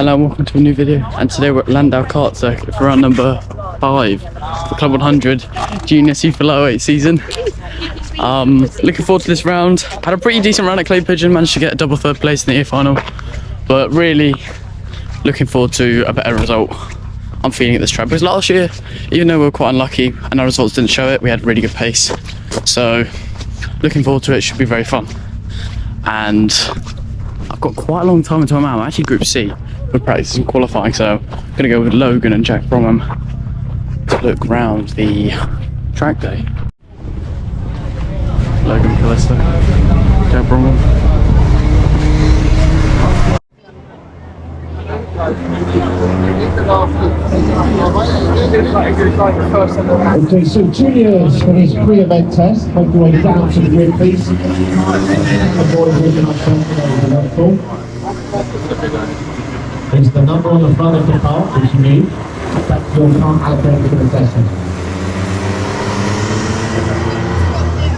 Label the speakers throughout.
Speaker 1: Hello and welcome to a new video, and today we're at Llandow kart circuit for round number 5, the Club 100 Junior C4 08 season. Looking forward to this round. Had a pretty decent round at Clay Pigeon, managed to get a double third place in the year final, but really looking forward to a better result. I'm feeling at this track because last year, even though we were quite unlucky and our results didn't show it, we had really good pace. So looking forward to it, should be very fun. And I've got quite a long time until I'm out. I'm actually Group C with practice and qualifying, so I'm going to go with Logan and Jack Bromham to look round the track day. Logan Callista, Jack Bromham.
Speaker 2: Okay, so juniors for this pre-event test, make your way down to the grid, please. There's the number on the front of the car, which you need. That's your car allocated for the session.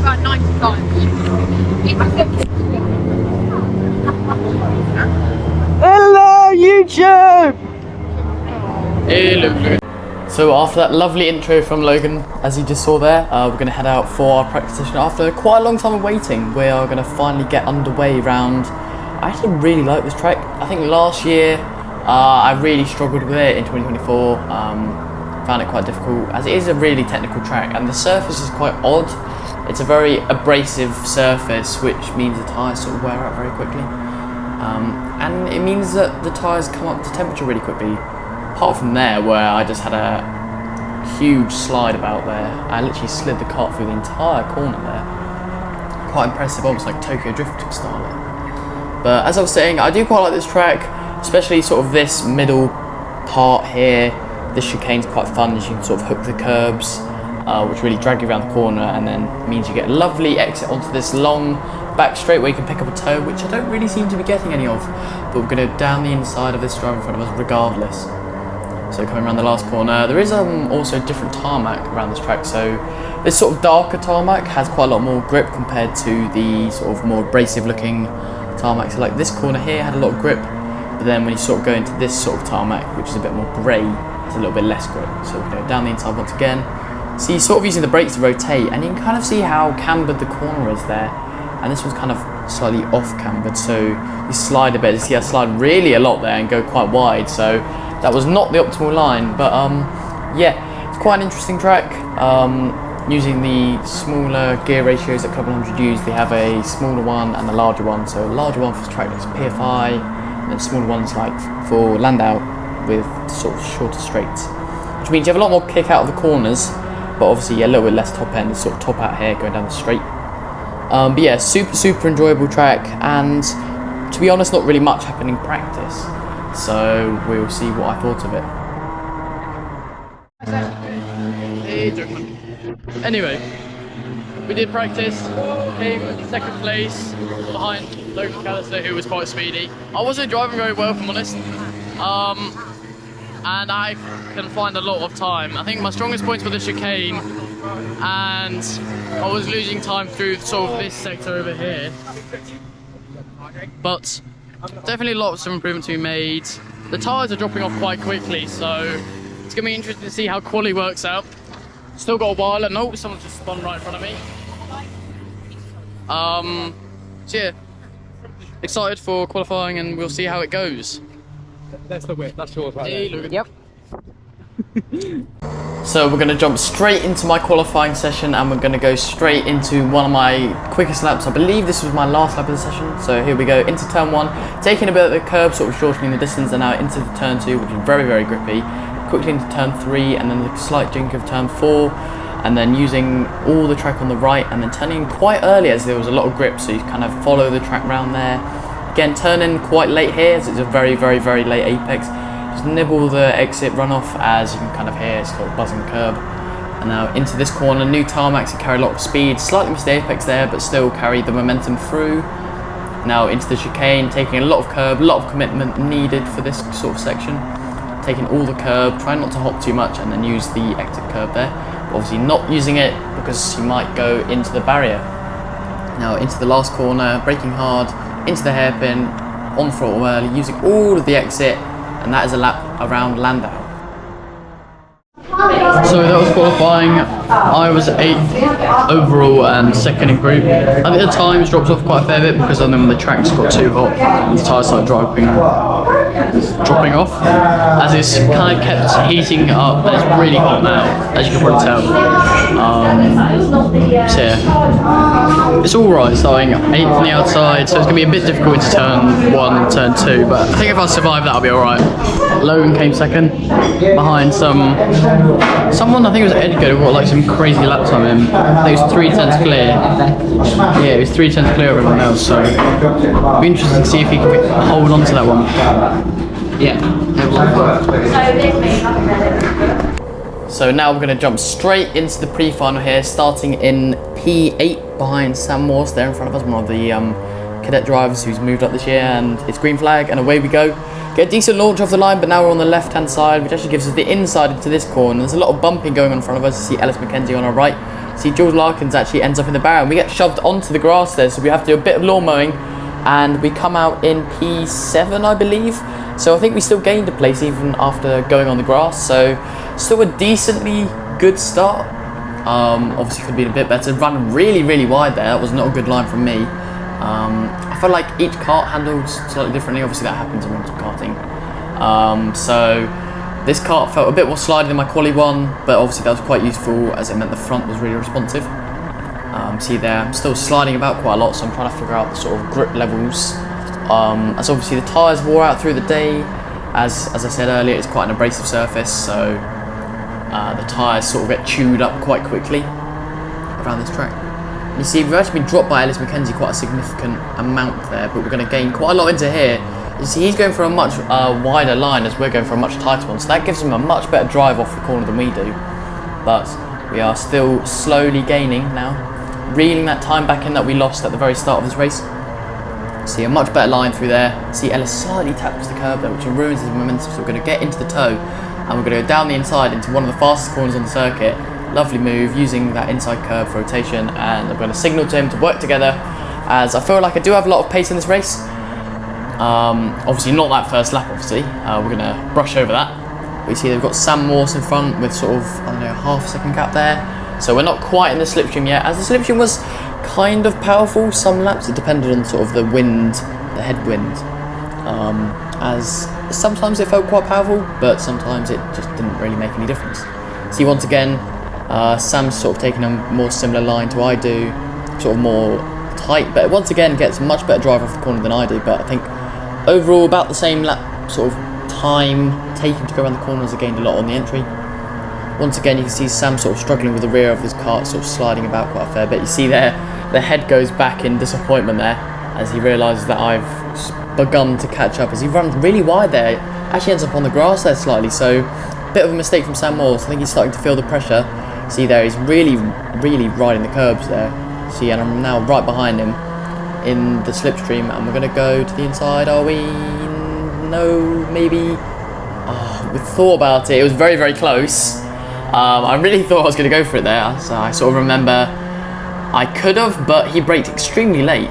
Speaker 3: About 95.
Speaker 1: Hello YouTube! Hello. So after that lovely intro from Logan, as you just saw there, we're going to head out for our practice session. After quite a long time of waiting, we are going to finally get underway round. I actually really like this track. I think last year I really struggled with it in 2024. Found it quite difficult as it is a really technical track and the surface is quite odd. It's a very abrasive surface, which means the tyres sort of wear out very quickly. And it means that the tyres come up to temperature really quickly. Apart from there, where I just had a huge slide about there, I literally slid the kart through the entire corner there. Quite impressive, almost like Tokyo Drift style there. But as I was saying, I do quite like this track, especially sort of this middle part here. This chicane's quite fun, as you can sort of hook the curbs, which really drag you around the corner, and then means you get a lovely exit onto this long back straight where you can pick up a toe, which I don't really seem to be getting any of. But we're going to down the inside of this driver in front of us regardless. So coming around the last corner, there is also different tarmac around this track. So this sort of darker tarmac has quite a lot more grip compared to the sort of more abrasive looking tarmac. So like this corner here had a lot of grip, but then when you sort of go into this sort of tarmac, which is a bit more grey, it's a little bit less grip. So we'll go down the inside once again. So you're sort of using the brakes to rotate, and you can kind of see how cambered the corner is there. And this one's kind of slightly off cambered, so you slide a bit. You see I slide really a lot there and go quite wide, so that was not the optimal line. But yeah, it's quite an interesting track. Using the smaller gear ratios that Club 100 use, they have a smaller one and a larger one. So a larger one for track like PFI, and then smaller ones like for Llandow with sort of shorter straights, which means you have a lot more kick out of the corners, but obviously a little bit less top end, sort of top out here going down the straight. But yeah, super enjoyable track, and to be honest, not really much happening in practice. So we'll see what I thought of it. Anyway, we did practice, came second place behind Logan Callista, who was quite speedy. I wasn't driving very well, if I'm honest, and I can find a lot of time. I think my strongest points were the chicane, and I was losing time through sort of this sector over here. But definitely lots of improvement to be made. The tyres are dropping off quite quickly, so it's going to be interesting to see how Quali works out. Still got a while, and oh, someone just spun right in front of me. So yeah, excited for qualifying, and we'll see how it goes.
Speaker 4: That's the whip, that's yours right there.
Speaker 1: Logan. Yep. So we're going to jump straight into my qualifying session, and we're going to go straight into one of my quickest laps. I believe this was my last lap of the session. So here we go, into turn 1, taking a bit of the curb, sort of shortening the distance, and now into the turn 2, which is very grippy. Quickly into turn 3, and then the slight jink of turn 4, and then using all the track on the right, and then turning quite early as there was a lot of grip, so you kind of follow the track round there. Again, turning quite late here, as it's a very late apex. Just nibble the exit runoff, as you can kind of hear, it's sort of buzzing the curb. And now into this corner, new tarmacs that carry a lot of speed, slightly missed the apex there, but still carry the momentum through. Now into the chicane, taking a lot of curb, a lot of commitment needed for this sort of section. Taking all the curb, trying not to hop too much, and then use the exit curb there. But obviously not using it because you might go into the barrier. Now into the last corner, braking hard, into the hairpin, on throttle early, using all of the exit, and that is a lap around Llandow. So that was qualifying. I was 8th overall and 2nd in group. I think the times dropped off quite a fair bit because then when the tracks got too hot, the tyres started dropping off. As it's kind of kept heating up, and it's really hot now, as you can probably tell. So yeah, it's alright starting 8th on the outside, so it's going to be a bit difficult into turn 1 and turn 2, but I think if I survive that I'll be alright. Logan came 2nd, behind someone, I think it was Edgar, who got like some crazy lap time in. I think it was 3/10 clear. Yeah, it was 3/10 clear of everyone else, so it'll be interesting to see if he can hold on to that one. Yeah. So now we're going to jump straight into the pre-final here, starting in P8 behind Sam Morse there in front of us, one of the cadet drivers who's moved up this year, and it's green flag, and away we go. Get a decent launch off the line, but now we're on the left-hand side, which actually gives us the inside into this corner. There's a lot of bumping going on in front of us. You see Ellis McKenzie on our right. See Jules Larkins actually ends up in the barrier, and we get shoved onto the grass there, so we have to do a bit of lawn mowing, and we come out in P7, I believe. So I think we still gained a place even after going on the grass, so still a decently good start. Obviously could have been a bit better. Run really, really wide there. That was not a good line from me. I felt like each kart handled slightly differently. Obviously that happens in winter karting. So this kart felt a bit more sliding than my Quali one, but obviously that was quite useful as it meant the front was really responsive. See there, I'm still sliding about quite a lot, so I'm trying to figure out the sort of grip levels. As obviously the tyres wore out through the day, as I said earlier, it's quite an abrasive surface, so the tyres sort of get chewed up quite quickly around this track. You see, we've actually been dropped by Ellis McKenzie quite a significant amount there, but we're going to gain quite a lot into here. You see, he's going for a much wider line as we're going for a much tighter one, so that gives him a much better drive off the corner than we do. But we are still slowly gaining now, reeling that time back in that we lost at the very start of this race. See a much better line through there. See Ellis slightly taps the curb there, which ruins his momentum, so we're going to get into the toe, and we're going to go down the inside into one of the fastest corners on the circuit. Lovely move, using that inside curve for rotation, and I'm going to signal to him to work together, as I feel like I do have a lot of pace in this race. Obviously not that first lap, obviously. We're going to brush over that. We see they've got Sam Morse in front with sort of, I don't know, half a second gap there. So we're not quite in the slipstream yet, as the slipstream was kind of powerful some laps. It depended on sort of the wind, the headwind. As sometimes it felt quite powerful, but sometimes it just didn't really make any difference. See, once again, Sam's sort of taking a more similar line to I do, sort of more tight, but once again gets much better drive off the corner than I do. But I think overall about the same lap sort of time taken to go around the corners. I gained a lot on the entry. Once again, you can see Sam sort of struggling with the rear of his kart, sort of sliding about quite a fair bit. You see there, the head goes back in disappointment there as he realises that I've begun to catch up, as he runs really wide there. Actually ends up on the grass there slightly, so bit of a mistake from Sam Morse. I think he's starting to feel the pressure. See there, he's really riding the curbs there. See, and I'm now right behind him in the slipstream, and we're going to go to the inside. Are we? No, maybe. We thought about it. It was very close. I really thought I was going to go for it there. So I sort of remember I could have, but he braked extremely late.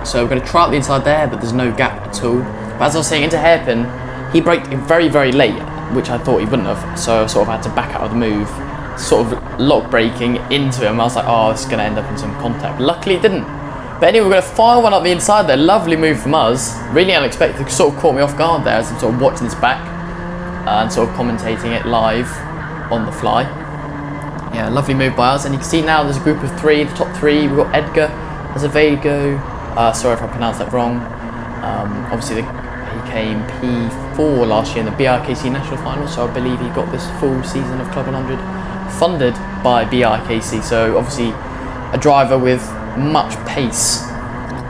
Speaker 1: So we're going to try out the inside there, but there's no gap at all. But as I was saying, into hairpin, he braked very late, which I thought he wouldn't have. So I sort of had to back out of the move, sort of lock braking into him. I was like, oh, this is going to end up in some contact. Luckily it didn't. But anyway, we're going to fire one up the inside there. Lovely move from us. Really unexpected. Sort of caught me off guard there as I'm sort of watching this back and sort of commentating it live on the fly. Yeah, lovely move by us. And you can see now there's a group of three. The top three, we've got Edgar, Azevedo. Sorry if I pronounced that wrong. Obviously, he came P4 last year in the BIKC National Final, so I believe he got this full season of Club 100 funded by BIKC. So obviously, a driver with much pace.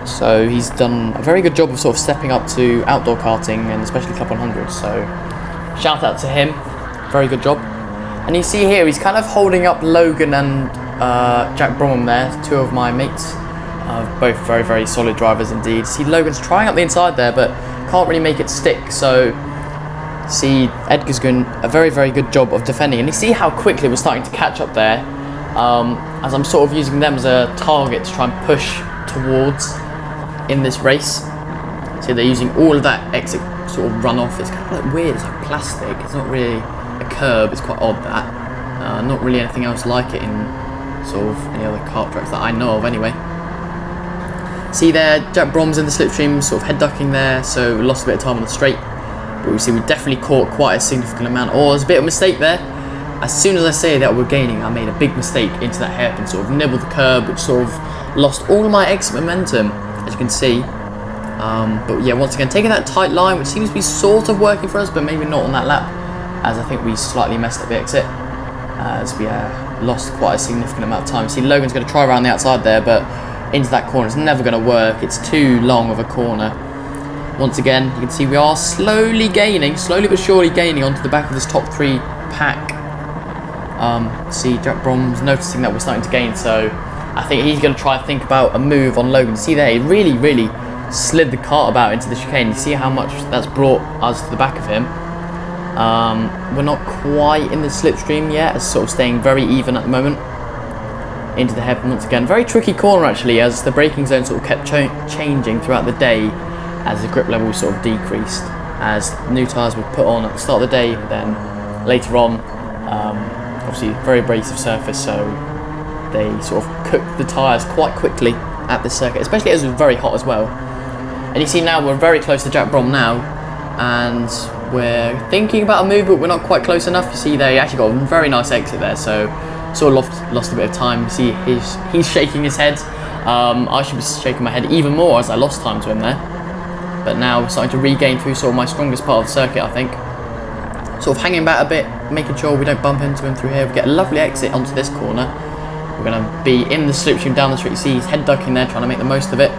Speaker 1: So he's done a very good job of sort of stepping up to outdoor karting and especially Club 100. So shout out to him, very good job. And you see here, he's kind of holding up Logan and Jack Bromham there, two of my mates. Both very solid drivers indeed. See, Logan's trying up the inside there, but can't really make it stick. So, see, Edgar's doing a very good job of defending. And you see how quickly we're starting to catch up there, as I'm sort of using them as a target to try and push towards in this race. See, they're using all of that exit sort of run off. It's kind of like weird. It's like plastic. It's not really a curb. It's quite odd that. Not really anything else like it in sort of any other kart tracks that I know of anyway. See there, Jack Brom's in the slipstream, sort of head ducking there, so we lost a bit of time on the straight. But we see we definitely caught quite a significant amount. Oh, there's a bit of a mistake there. As soon as I say that we're gaining, I made a big mistake into that hairpin, sort of nibbled the curb, which sort of lost all of my exit momentum, as you can see. But yeah, once again, taking that tight line, which seems to be sort of working for us, but maybe not on that lap, as I think we slightly messed up the exit, as we lost quite a significant amount of time. See, Logan's going to try around the outside there, but into that corner, it's never going to work. It's too long of a corner. Once again, you can see we are slowly but surely gaining onto the back of this top 3 pack. See, Jack Brom's noticing that we're starting to gain, so I think he's going to try and think about a move on Logan. See there, he really slid the cart about into the chicane. You see how much that's brought us to the back of him. We're not quite in the slipstream yet, it's sort of staying very even at the moment. Into the hairpin once again. Very tricky corner actually, as the braking zone sort of kept changing throughout the day as the grip level sort of decreased, as new tyres were put on at the start of the day, but then later on, obviously very abrasive surface, so they sort of cooked the tyres quite quickly at this circuit, especially as it was very hot as well. And you see now we're very close to Jack Brom now, and we're thinking about a move, but we're not quite close enough. You see there, he actually got a very nice exit there, so sort of lost a bit of time. You see he's shaking his head. I should be shaking my head even more as I lost time to him there. But now we're starting to regain through sort of my strongest part of the circuit, I think. Sort of hanging back a bit, making sure we don't bump into him through here. We get a lovely exit onto this corner. We're going to be in the slipstream down the street. You see he's head ducking there, trying to make the most of it.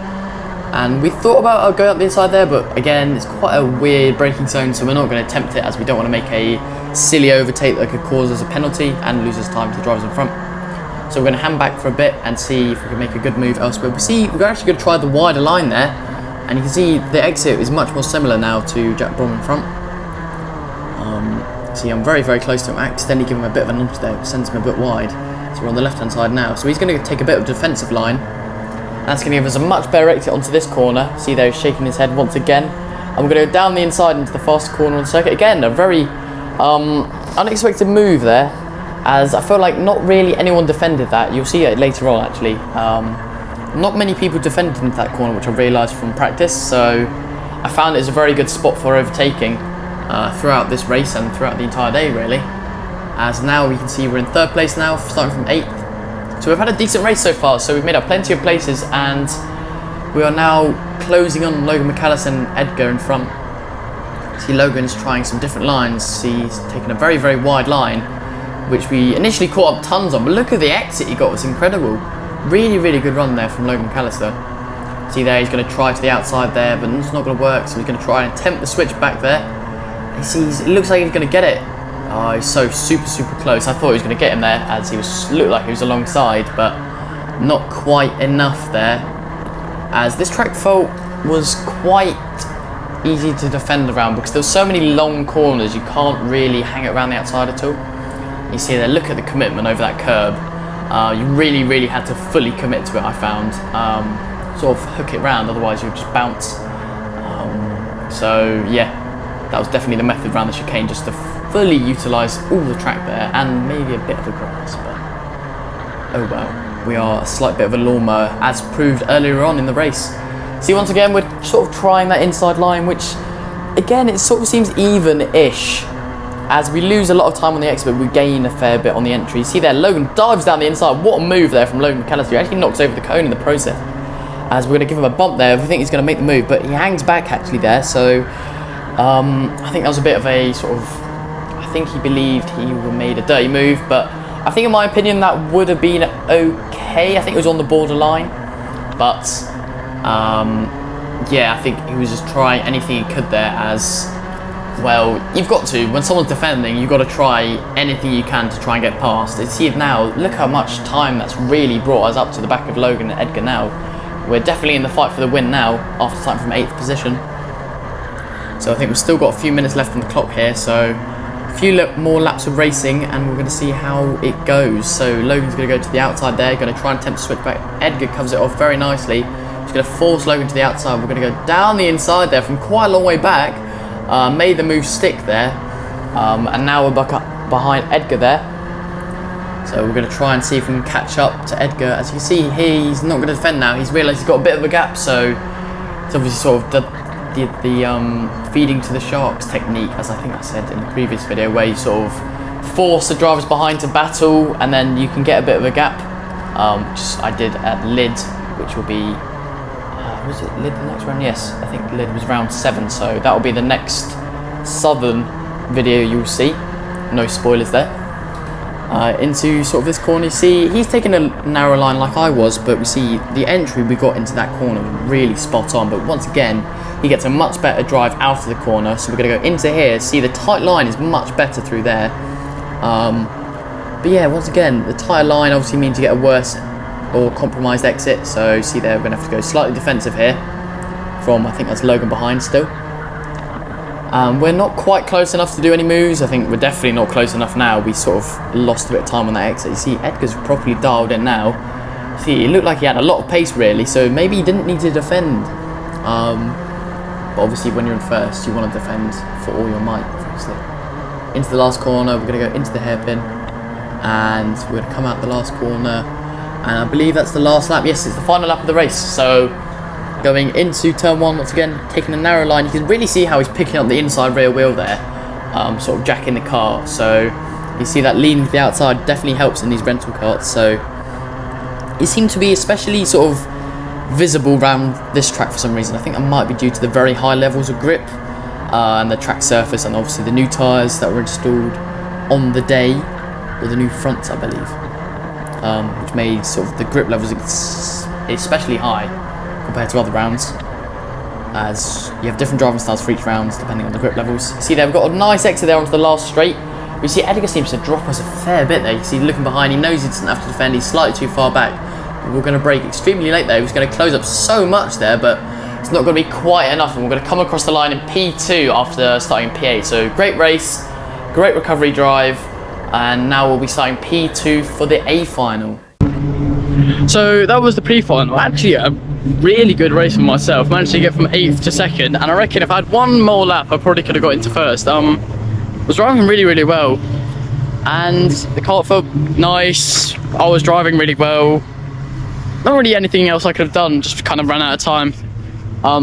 Speaker 1: And we thought about going up the inside there, but again, it's quite a weird braking zone, so we're not going to attempt it, as we don't want to make a silly overtake that could cause us a penalty and lose us time to the drivers in front. So we're going to hand back for a bit and see if we can make a good move elsewhere. We're actually going to try the wider line there, and you can see the exit is much more similar now to Jack Brom in front. See, I'm very close to him. I accidentally give him a bit of a nudge there, which sends him a bit wide. So we're on the left hand side now. So he's going to take a bit of defensive line. That's going to give us a much better exit onto this corner. See there, he's shaking his head once again. And we're going to go down the inside into the fast corner on the circuit. Again, a very unexpected move there, as I feel like not really anyone defended that. You'll see it later on actually. Not many people defended into that corner, which I realised from practice, so I found it was a very good spot for overtaking throughout this race and throughout the entire day really. As now we can see we're in 3rd place now, starting from 8th. So we've had a decent race so far, so we've made up plenty of places, and we are now closing on Logan McAllister and Edgar in front. See, Logan's trying some different lines. He's taken a very wide line, which we initially caught up tons on, but look at the exit he got, it was incredible. Really good run there from Logan McAllister. See there, he's going to try to the outside there, but it's not going to work, so he's going to try and attempt the switch back there. He sees, it looks like he's going to get it. Oh, he's so super close. I thought he was going to get him there, as he looked like he was alongside, but not quite enough there. As this track felt was quite easy to defend around, because there's so many long corners, you can't really hang it around the outside at all. You see there, look at the commitment over that curb. You really had to fully commit to it, I found. Sort of hook it round, otherwise you'd just bounce. So yeah, that was definitely the method around the chicane, just to fully utilise all the track there, and maybe a bit of the grass, but oh well. We are a slight bit of a lawnmower, as proved earlier on in the race. See, once again, we're sort of trying that inside line, which, again, it sort of seems even-ish. As we lose a lot of time on the exit, but we gain a fair bit on the entry. See there, Logan dives down the inside. What a move there from Logan McAllister. He actually knocks over the cone in the process. As we're going to give him a bump there, we think he's going to make the move, but he hangs back actually there, so I think that was a bit of a sort of, I think he believed he made a dirty move, but I think in my opinion that would have been okay. I think it was on the borderline, but yeah, I think he was just trying anything he could there, as well, you've got to, when someone's defending, you've got to try anything you can to try and get past. You see it now, look how much time that's really brought us up to the back of Logan and Edgar now. We're definitely in the fight for the win now, after starting from 8th position. So I think we've still got a few minutes left on the clock here, so a few more laps of racing, and we're going to see how it goes. So Logan's going to go to the outside there, going to try and attempt to switch back. Edgar covers it off very nicely. He's going to force Logan to the outside. We're going to go down the inside there from quite a long way back. made the move stick there, and now we're back up behind Edgar there. So we're going to try and see if we can catch up to Edgar. As you can see, he's not going to defend now. He's realised he's got a bit of a gap, so it's obviously sort of the feeding to the sharks technique, as I think I said in the previous video, where you sort of force the drivers behind to battle, and then you can get a bit of a gap, which I did at Lid, which will be, was it Lid the next round? Yes, I think Lid was round 7, so that will be the next Southern video you'll see. No spoilers there. Into sort of this corner, you see he's taking a narrow line like I was, but we see the entry we got into that corner really spot on. But once again, he gets a much better drive out of the corner, so we're going to go into here. See, the tight line is much better through there. But yeah, once again, the tighter line obviously means you get a worse or compromised exit. So see there, we're going to have to go slightly defensive here from, I think that's Logan behind still. We're not quite close enough to do any moves. I think we're definitely not close enough now. We sort of lost a bit of time on that exit. You see, Edgar's properly dialed in now. See, it looked like he had a lot of pace really, so maybe he didn't need to defend. But obviously when you're in first, you want to defend for all your might, obviously. Into the last corner, we're going to go into the hairpin, and we're going to come out the last corner, and I believe that's the last lap. Yes, it's the final lap of the race. So going into turn 1 once again, taking a narrow line. You can really see how he's picking up the inside rear wheel there, sort of jacking the car. So you see that leaning to the outside definitely helps in these rental carts. So he seemed to be especially sort of visible around this track for some reason. I think that might be due to the very high levels of grip and the track surface, and obviously the new tyres that were installed on the day, or the new fronts I believe, which made sort of the grip levels especially high compared to other rounds, as you have different driving styles for each round depending on the grip levels. See there, we've got a nice exit there onto the last straight. We see Edgar seems to drop us a fair bit there. You see looking behind, he knows he doesn't have to defend, he's slightly too far back. We're going to brake extremely late there. He was going to close up so much there, but it's not going to be quite enough, and we're going to come across the line in P2 after starting in P8. So great race, great recovery drive, and now we'll be starting P2 for the A final.
Speaker 4: So that was the pre-final. Actually, a really good race for myself. Managed to get from 8th to 2nd, and I reckon if I had one more lap, I probably could have got into first. Was driving really well, and the car felt nice. I was driving really well. Not really anything else I could have done, just kind of ran out of time.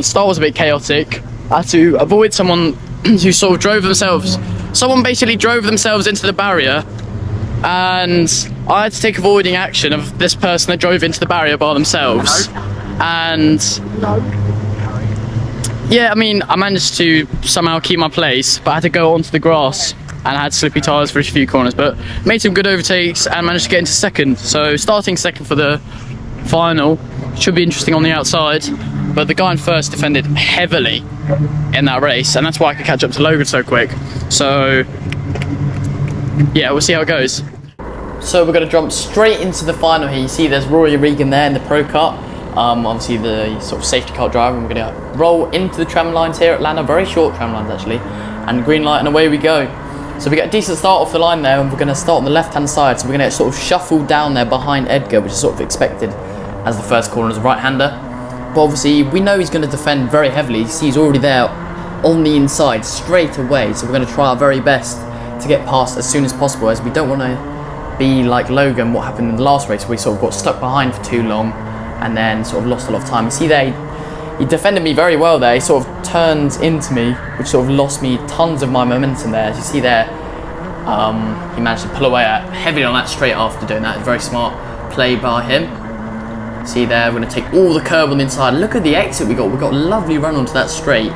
Speaker 4: Start was a bit chaotic. I had to avoid someone who sort of drove themselves. Someone basically drove themselves into the barrier, and I had to take avoiding action of this person that drove into the barrier by themselves. And yeah, I mean, I managed to somehow keep my place, but I had to go onto the grass, and I had slippy tyres for a few corners, but made some good overtakes and managed to get into 2nd. So starting 2nd for the final should be interesting on the outside, but the guy in first defended heavily in that race, and that's why I could catch up to Logan so quick. So yeah, we'll see how it goes.
Speaker 1: So we're going to jump straight into the final here. You see there's Rory Regan there in the pro kart, obviously the sort of safety car driver, and we're going to roll into the tram lines here at Llandow, very short tram lines actually, and green light and away we go. So we get a decent start off the line there, and we're going to start on the left hand side, so we're going to get sort of shuffled down there behind Edgar, which is sort of expected as the first corner as a right hander. But obviously we know he's going to defend very heavily. You see he's already there on the inside straight away, so we're going to try our very best to get past as soon as possible, as we don't want to be like Logan, what happened in the last race, where we sort of got stuck behind for too long and then sort of lost a lot of time. You see there, he defended me very well there. He sort of turned into me, which sort of lost me tons of my momentum there. As you see there, he managed to pull away heavily on that straight after doing that. Very smart play by him. See there, we're going to take all the curb on the inside. Look at the exit we got. We got a lovely run onto that straight.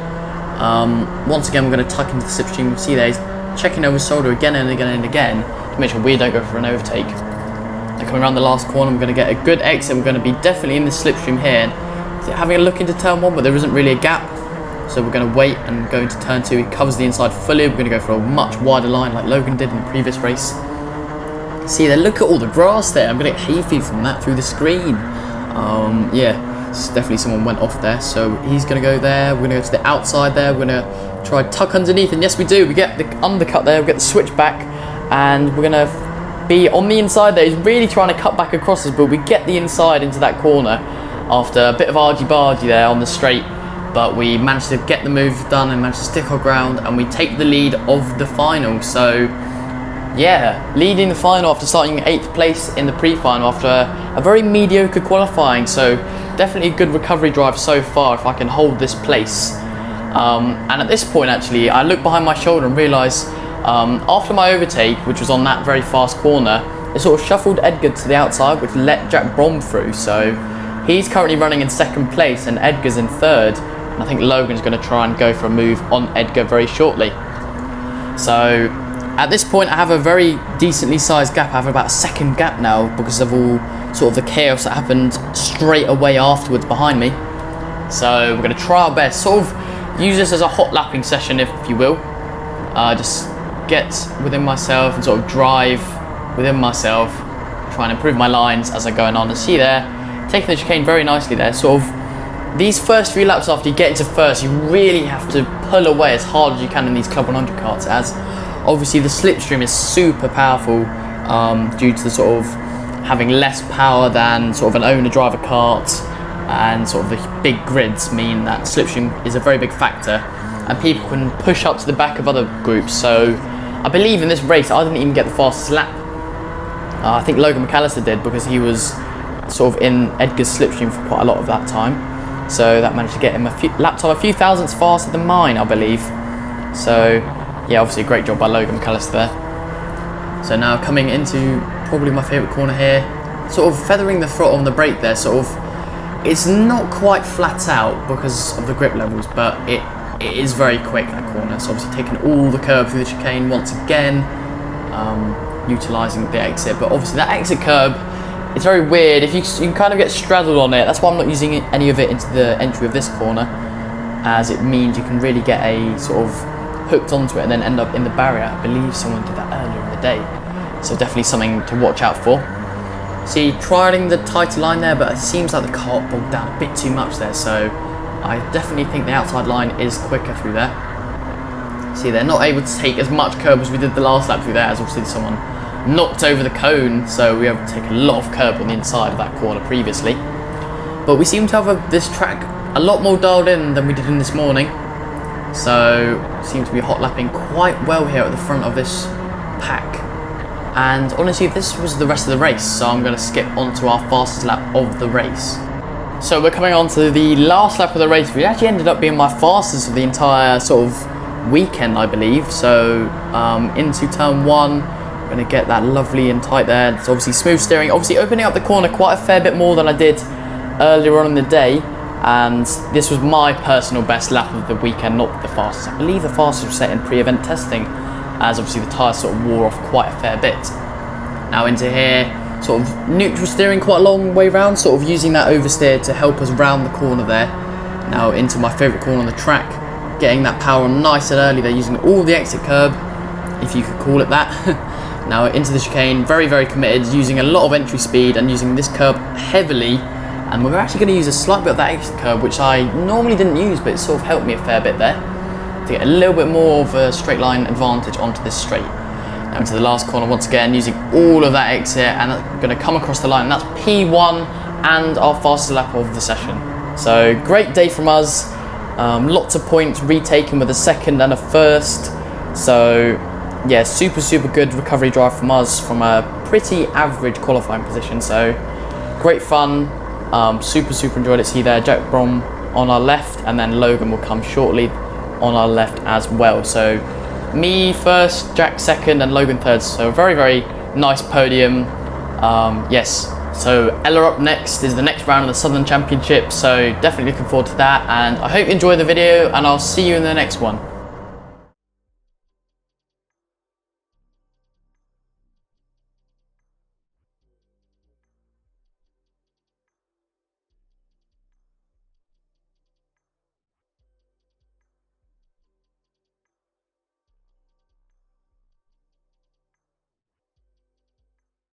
Speaker 1: Once again, we're going to tuck into the slipstream. See there, he's checking over his shoulder again and again and again to make sure we don't go for an overtake. And coming around the last corner, we're going to get a good exit. We're going to be definitely in the slipstream here. Having a look into turn 1, but there isn't really a gap. So we're going to wait and go into turn 2. He covers the inside fully. We're going to go for a much wider line like Logan did in the previous race. See there, look at all the grass there. I'm going to get hay feed from that through the screen. Yeah, definitely someone went off there. So he's going to go there. We're going to go to the outside there. We're going to try tuck underneath. And yes, we do. We get the undercut there. We get the switch back. And we're going to be on the inside there. He's really trying to cut back across us, but we get the inside into that corner after a bit of argy-bargy there on the straight. but we managed to get the move done and managed to stick our ground, and we take the lead of the final. So yeah, leading the final after starting 8th place in the pre-final after a very mediocre qualifying. So definitely a good recovery drive so far if I can hold this place. And at this point actually, I looked behind my shoulder and realised after my overtake, which was on that very fast corner, it sort of shuffled Edgar to the outside, which let Jack Brom through. So he's currently running in 2nd place and Edgar's in 3rd. And I think Logan's going to try and go for a move on Edgar very shortly. So at this point I have a very decently sized gap. I have about a 2nd gap now because of all sort of the chaos that happened straight away afterwards behind me. So we're going to try our best, sort of use this as a hot lapping session if you will. Just get within myself and sort of drive within myself, try and improve my lines as I'm going on. And see there, taking the chicane very nicely there. Sort of these first 3 laps after you get into 1st, you really have to pull away as hard as you can in these Club 100 karts, as obviously the slipstream is super powerful due to the sort of having less power than sort of an owner driver kart, and sort of the big grids mean that slipstream is a very big factor and people can push up to the back of other groups. So I believe in this race I didn't even get the fastest lap. I think Logan McAllister did because he was sort of in Edgar's slipstream for quite a lot of that time. So that managed to get him a lap time a few thousandths faster than mine, I believe. So yeah, obviously a great job by Logan McAllister there. So now coming into probably my favourite corner here, sort of feathering the throttle on the brake there, sort of, it's not quite flat out because of the grip levels, but it is very quick, that corner. So obviously taking all the curb through the chicane once again, utilising the exit, but obviously that exit curb, it's very weird. If you can kind of get straddled on it, that's why I'm not using any of it into the entry of this corner, as it means you can really get a sort of hooked onto it and then end up in the barrier. I believe someone did that earlier in the day, so definitely something to watch out for. See, trying the tighter line there, but it seems like the cart bogged down a bit too much there, so I definitely think the outside line is quicker through there. See, they're not able to take as much curb as we did the last lap through there, as obviously someone knocked over the cone, so we were able to take a lot of curb on the inside of that corner previously. But we seem to have this track a lot more dialed in than we did in this morning, so seem to be hot lapping quite well here at the front of this pack. And honestly, this was the rest of the race, so I'm going to skip on to our fastest lap of the race. So we're coming on to the last lap of the race, which actually ended up being my fastest of the entire sort of weekend, I believe. So into turn 1, we're going to get that lovely and tight there. It's obviously smooth steering, obviously opening up the corner quite a fair bit more than I did earlier on in the day. And this was my personal best lap of the weekend, not the fastest. I believe the fastest was set in pre-event testing, as obviously the tyres sort of wore off quite a fair bit. Now into here, sort of neutral steering quite a long way round, sort of using that oversteer to help us round the corner there. Now into my favourite corner on the track, getting that power on nice and early there, using all the exit curb, if you could call it that. Now into the chicane, very, very committed, using a lot of entry speed and using this curb heavily. And we're actually going to use a slight bit of that exit curb, which I normally didn't use, but it sort of helped me a fair bit there to get a little bit more of a straight line advantage onto this straight. Now into the last corner once again, using all of that exit, and that's going to come across the line. And that's P1 and our fastest lap of the session. So great day from us. Lots of points retaken with a 2nd and a 1st. So yeah, super, super good recovery drive from us from a pretty average qualifying position. So great fun. Super, super enjoyed it. See there, Jack Brom on our left, and then Logan will come shortly on our left as well. So me first, Jack 2nd, and Logan 3rd. So very, very nice podium. Yes, so Ella up next is the next round of the Southern Championship, so definitely looking forward to that, and I hope you enjoy the video, and I'll see you in the next one.